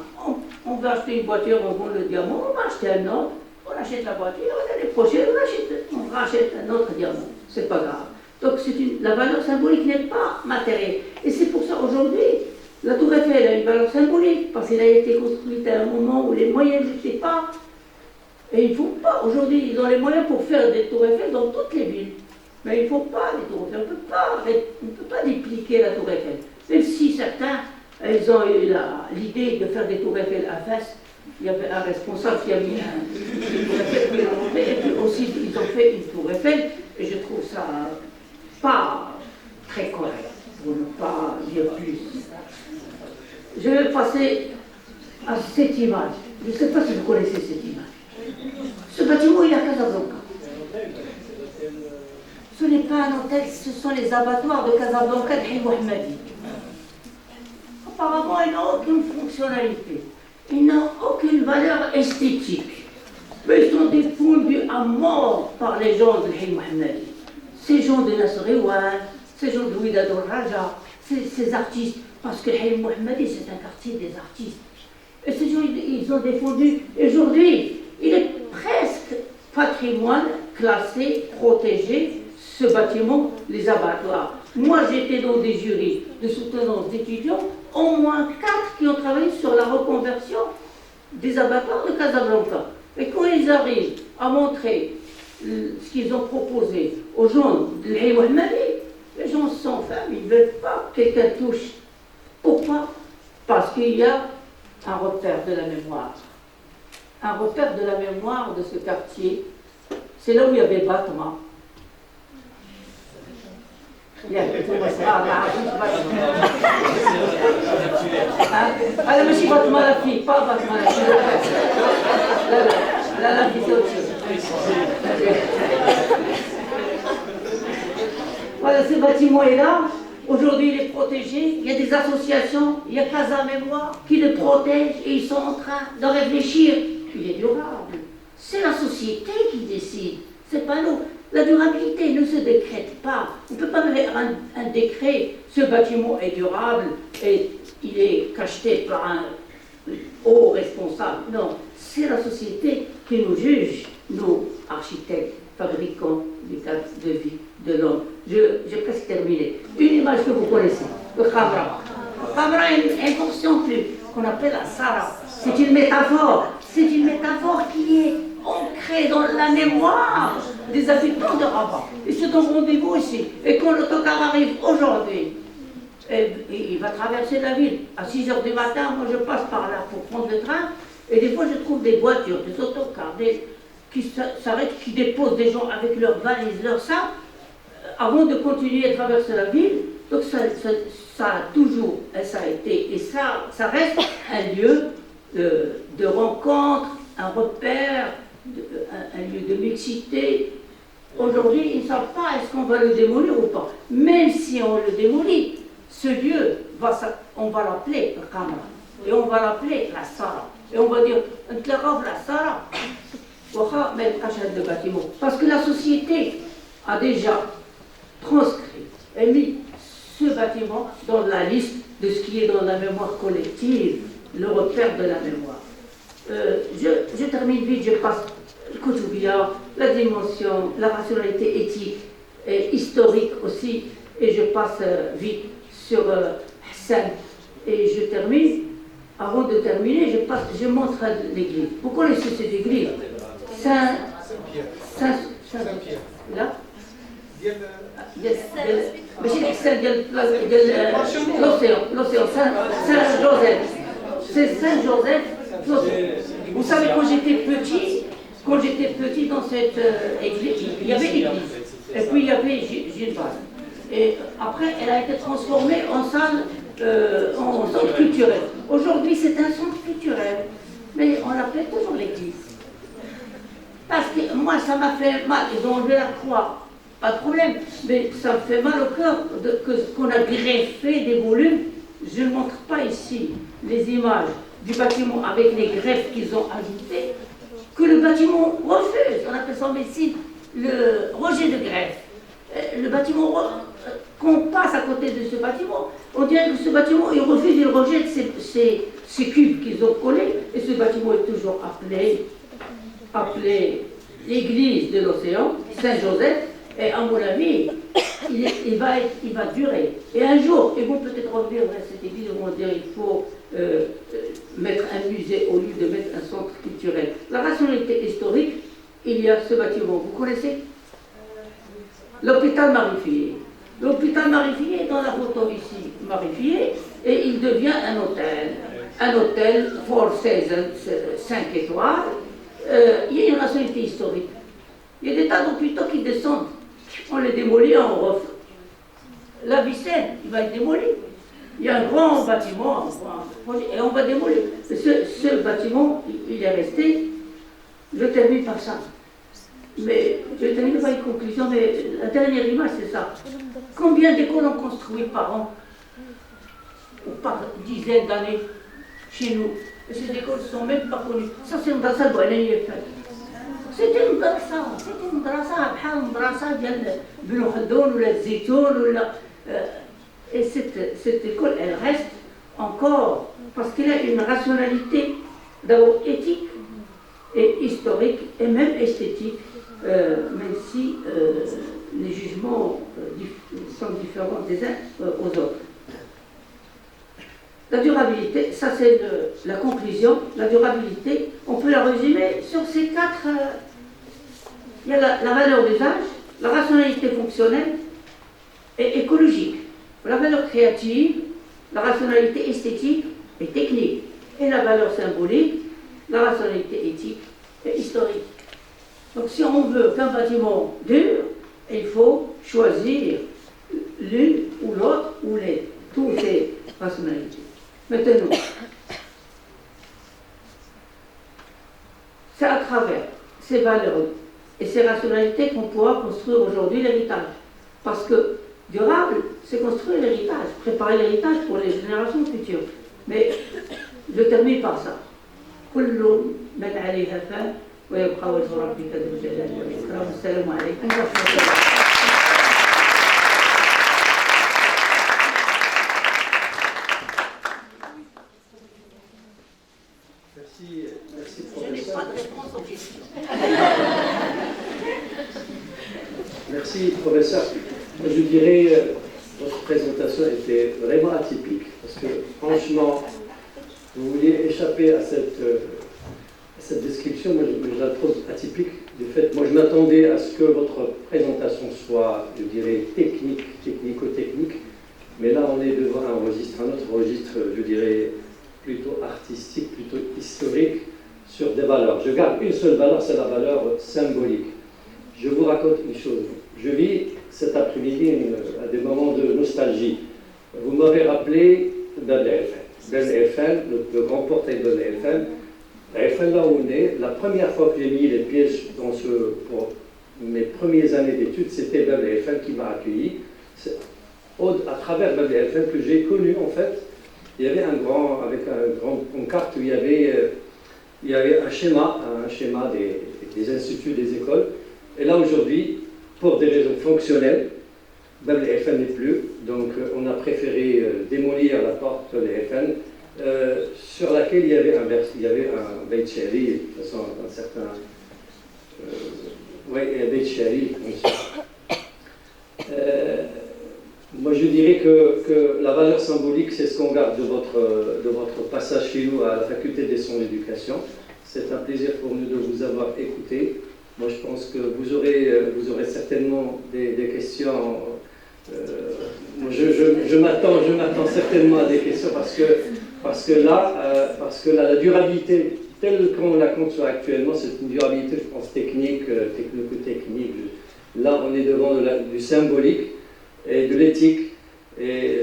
on va acheter une voiture, on vend le diamant, on va acheter un autre, on achète la voiture, l'année prochaine, on rachète un autre diamant. C'est pas grave. Donc la valeur symbolique n'est pas matérielle. Et c'est pour ça aujourd'hui, la Tour Eiffel a une valeur symbolique, parce qu'elle a été construite à un moment où les moyens n'étaient pas. Et il ne faut pas, aujourd'hui, ils ont les moyens pour faire des Tours Eiffel dans toutes les villes. Mais il ne faut pas des Tours Eiffel, on ne peut pas dupliquer la Tour Eiffel. Même si certains, ils ont eu l'idée de faire des Tours Eiffel à Fès, il y avait un responsable qui a mis une Tour Eiffel, et puis aussi ils ont fait une Tour Eiffel, et je trouve ça pas très correct, pour ne pas dire plus. Je vais passer à cette image. Je ne sais pas si vous connaissez cette image. Ce bâtiment, il est à Casablanca. Ce n'est pas un hôtel, ce sont les abattoirs de Casablanca de Hil Mohammadi. Apparemment, il n'a aucune fonctionnalité. Il n'a aucune valeur esthétique. Mais ils sont défendus à mort par les gens de Hil Mohammadi. Ces gens de Nasr Ewan, ces gens de Ouidad al-Raja, ces artistes. Parce que Hil Mohammadi, c'est un quartier des artistes. Et ces gens, ils ont défendu. Aujourd'hui, il est presque patrimoine classé, protégé, ce bâtiment, les abattoirs. Moi, j'étais dans des jurys de soutenance d'étudiants, au moins 4 qui ont travaillé sur la reconversion des abattoirs de Casablanca. Et quand ils arrivent à montrer ce qu'ils ont proposé aux gens de Hil Mohammadi, les gens sont fermes, ils ne veulent pas que quelqu'un touche. Pourquoi? Parce qu'il y a un repère de la mémoire. Un repère de la mémoire de ce quartier. C'est là où il y avait Batma. أنا ماشي بطمة لا فيه با بطمة لا فيه لا في Voilà, ce bâtiment est là. Aujourd'hui, il est protégé. Il y a des associations, il y a Casa Mémoire qui le protège et ils sont en train de réfléchir. Il est durable. C'est la société qui décide. C'est pas nous. La durabilité ne se décrète pas. On ne peut pas mettre un décret. Ce bâtiment est durable et il est cacheté par un haut responsable. Non, c'est la société qui nous juge, nous, architectes, fabricants du cadre de vie de l'homme. J'ai presque terminé. Une image que vous connaissez, le Khamra. Khamra est une fonction qu'on appelle la Sara. C'est une métaphore. C'est une métaphore qui est ancrée dans la mémoire des habitants de Rabat. Ils se donnent rendez-vous ici. Et quand l'autocar arrive aujourd'hui, il va traverser la ville. À 6 h du matin, moi je passe par là pour prendre le train. Et des fois, je trouve des voitures, des autocars, qui s'arrêtent, qui déposent des gens avec leurs valises, leurs sacs, avant de continuer à traverser la ville. Donc ça a toujours, ça a été, et ça reste un lieu de rencontre, un repère, un lieu de mixité. Aujourd'hui, ils ne savent pas est-ce qu'on va le démolir ou pas. Même si on le démolit, ce lieu, on va l'appeler le Khamra, et on va l'appeler la Sara. Et on va dire, la Sara, de bâtiment. Parce que la société a déjà transcrit et mis ce bâtiment dans la liste de ce qui est dans la mémoire collective, le repère de la mémoire. Je termine vite, je passe le Koutoubia, la dimension, la rationalité éthique et historique aussi, et je passe vite sur Hassan. Et je termine avant de terminer, je montre l'église. Vous connaissez cette église? Saint-Pierre. Là? L'océan, Saint-Joseph. C'est Saint-Joseph. Vous savez, quand j'étais petit dans cette église, il y avait l'église. Et puis il y avait Gilbert. Et après, elle a été transformée en salle, en centre culturel. Aujourd'hui, c'est un centre culturel. Mais on l'appelle toujours l'église. Parce que moi, ça m'a fait mal. Ils ont enlevé la croix. Pas de problème. Mais ça me fait mal au cœur qu'on a greffé des volumes. Je ne montre pas ici les images du bâtiment avec les greffes qu'ils ont ajoutées, que le bâtiment refuse. On appelle ça en médecine le rejet de greffe. Le bâtiment, qu'on passe à côté de ce bâtiment, on dirait que ce bâtiment, il refuse, il rejette ces cubes qu'ils ont collés, et ce bâtiment est toujours appelé l'église de l'océan, Saint-Joseph, et à mon avis, il va durer. Et un jour, ils vont peut-être revenir à cette église, ils vont dire il faut mettre un musée au lieu de mettre un centre culturel. La rationalité historique, il y a ce bâtiment, vous connaissez? L'hôpital Marie-Fillé. L'hôpital Marie-Fillé est dans la photo ici, Marie-Fillé, et il devient un hôtel. Un hôtel Four Seasons, 5 étoiles. Il y a une rationalité historique. Il y a des tas d'hôpitaux qui descendent. On les démolit, on refait. La Vicenne, il va être démoli. Il y a un grand bâtiment, et on va démolir. Ce bâtiment, il est resté. Je termine par ça. Mais je termine par une conclusion, mais la dernière image, c'est ça. Combien d'écoles on construit par an, ou par dizaines d'années, chez nous? Et ces écoles ne sont même pas connues. Ça, c'est une madrasa douanière. C'était une madrasa, بحال المدرسة ديال بن خلدون ولا الزيتون ولا. Et cette école, elle reste encore, parce qu'il y a une rationalité d'abord éthique et historique, et même esthétique, même si les jugements sont différents des uns aux autres. La durabilité, ça c'est la conclusion. La durabilité, on peut la résumer sur ces quatre. Il y a la valeur d'usage, la rationalité fonctionnelle et écologique, la valeur créative, la rationalité esthétique et technique, et la valeur symbolique, la rationalité éthique et historique. Donc si on veut qu'un bâtiment dure, il faut choisir l'une ou l'autre ou toutes ces rationalités. Maintenant, c'est à travers ces valeurs et ces rationalités qu'on pourra construire aujourd'hui l'héritage. Parce que durable, c'est construire l'héritage, préparer l'héritage pour les générations futures. Mais je termine par ça. كل من عليها فان ويبقى وجه ربك ذو الجلال والإكرام. السلام عليكم ورحمة الله. Merci professeur. Pas de réponse aux questions. Merci professeur. Je dirais votre présentation était vraiment atypique parce que franchement, vous vouliez échapper à cette description. Moi, je la trouve atypique du fait. Moi, je m'attendais à ce que votre présentation soit, je dirais, technico-technique, mais là, on est devant un autre registre, je dirais, plutôt artistique, plutôt historique, sur des valeurs. Je garde une seule valeur, c'est la valeur symbolique. Je vous raconte une chose. Je vis cet après-midi à des moments de nostalgie. Vous m'avez rappelé Bab FM, le grand portail de la FM. La FM, là où on est, la première fois que j'ai mis les pieds pour mes premières années d'études, c'était Bab FM qui m'a accueilli. C'est à travers Bab FM que j'ai connu, en fait, il y avait avec un grand pancarte où il y avait un schéma des instituts, des écoles. Et là, aujourd'hui, pour des raisons fonctionnelles, Bab FM n'est plus. Donc, on a préféré démolir la porte de l'FN, sur laquelle il y avait un Beit Shari, de toute façon, un certain. Oui, un Beit Shari, comme ça. moi je dirais que la valeur symbolique, c'est ce qu'on garde de votre passage chez nous à la faculté des sciences de l'éducation. C'est un plaisir pour nous de vous avoir écouté. Moi je pense que vous aurez certainement des questions. Je m'attends certainement à des questions parce que là, la durabilité telle qu'on la conçoit actuellement, c'est une durabilité, je pense, technique, technico-technique. Là, on est devant du symbolique et de l'éthique. Et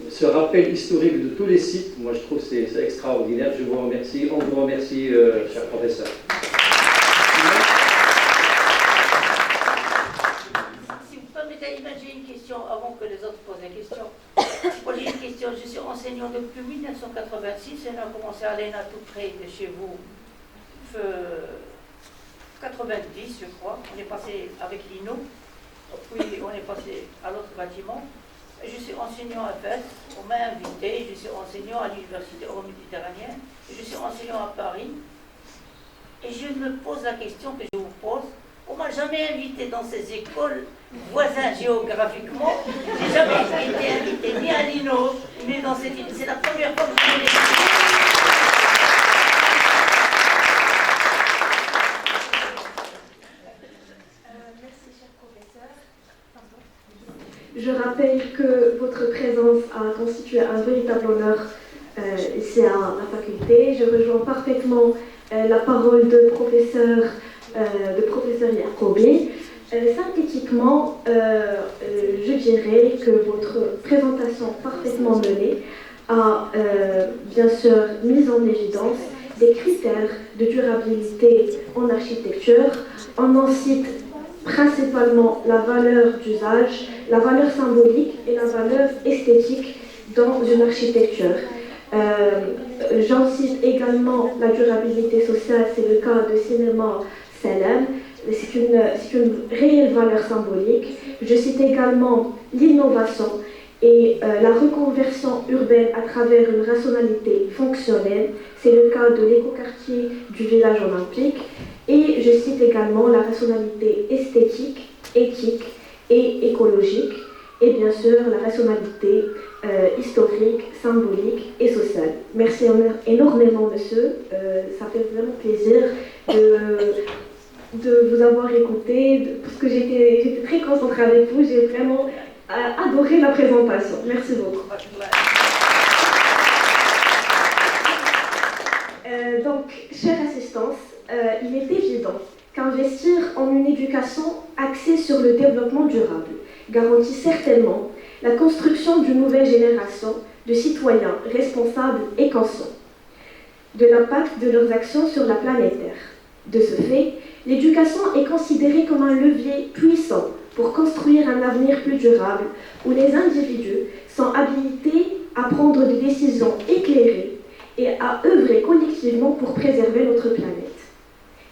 ce rappel historique de tous les sites, moi je trouve que c'est extraordinaire. Je vous remercie. On vous remercie, cher professeur. Si vous permettez, j'ai une question avant que les autres posent la question. Moi j'ai une question. Je suis enseignant depuis 1986 et on a commencé à l'ENA tout près de chez vous. 90, je crois. On est passé avec l'INO. Puis on est passé à l'autre bâtiment. Je suis enseignant à Fès, on m'a invité, je suis enseignant à l'Université Euro-Méditerranéenne, je suis enseignant à Paris. Et je me pose la question que je vous pose, on ne m'a jamais invité dans ces écoles voisines géographiquement, je n'ai jamais été invité ni à l'INO, ni dans cette île. C'est la première fois que je l'ai. Je rappelle que votre présence a constitué un véritable honneur ici à la faculté. Je rejoins parfaitement la parole de professeur Yacoubi. Synthétiquement, je dirais que votre présentation parfaitement menée a bien sûr mis en évidence des critères de durabilité en architecture. On en cite principalement la valeur d'usage, la valeur symbolique et la valeur esthétique dans une architecture. J'en cite également la durabilité sociale, c'est le cas de Cinéma Salem, c'est une réelle valeur symbolique. Je cite également l'innovation et la reconversion urbaine à travers une rationalité fonctionnelle, c'est le cas de l'écoquartier du village olympique. Et je cite également la rationalité esthétique, éthique et écologique, et bien sûr la rationalité historique, symbolique et sociale. Merci énormément, monsieur. Ça fait vraiment plaisir de vous avoir écouté, parce que j'étais très concentrée avec vous. J'ai vraiment adoré la présentation. Merci beaucoup. Donc, chère assistance, il est évident qu'investir en une éducation axée sur le développement durable garantit certainement la construction d'une nouvelle génération de citoyens responsables et conscients de l'impact de leurs actions sur la planète Terre. De ce fait, l'éducation est considérée comme un levier puissant pour construire un avenir plus durable où les individus sont habilités à prendre des décisions éclairées et à œuvrer collectivement pour préserver notre planète.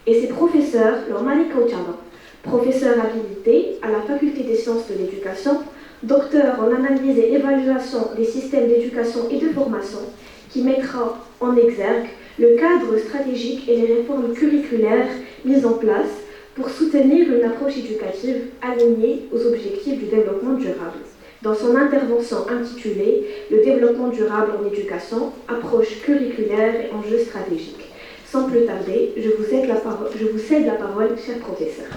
Et ses professeurs, Lormani Kauchaba, professeur habilité à la Faculté des sciences de l'éducation, docteur en analyse et évaluation des systèmes d'éducation et de formation, qui mettra en exergue le cadre stratégique et les réformes curriculaires mises en place pour soutenir une approche éducative alignée aux objectifs du développement durable. Dans son intervention intitulée « Le développement durable en éducation, approche curriculaire et enjeux stratégiques ». Sans plus tarder, je vous cède la parole, cher professeur.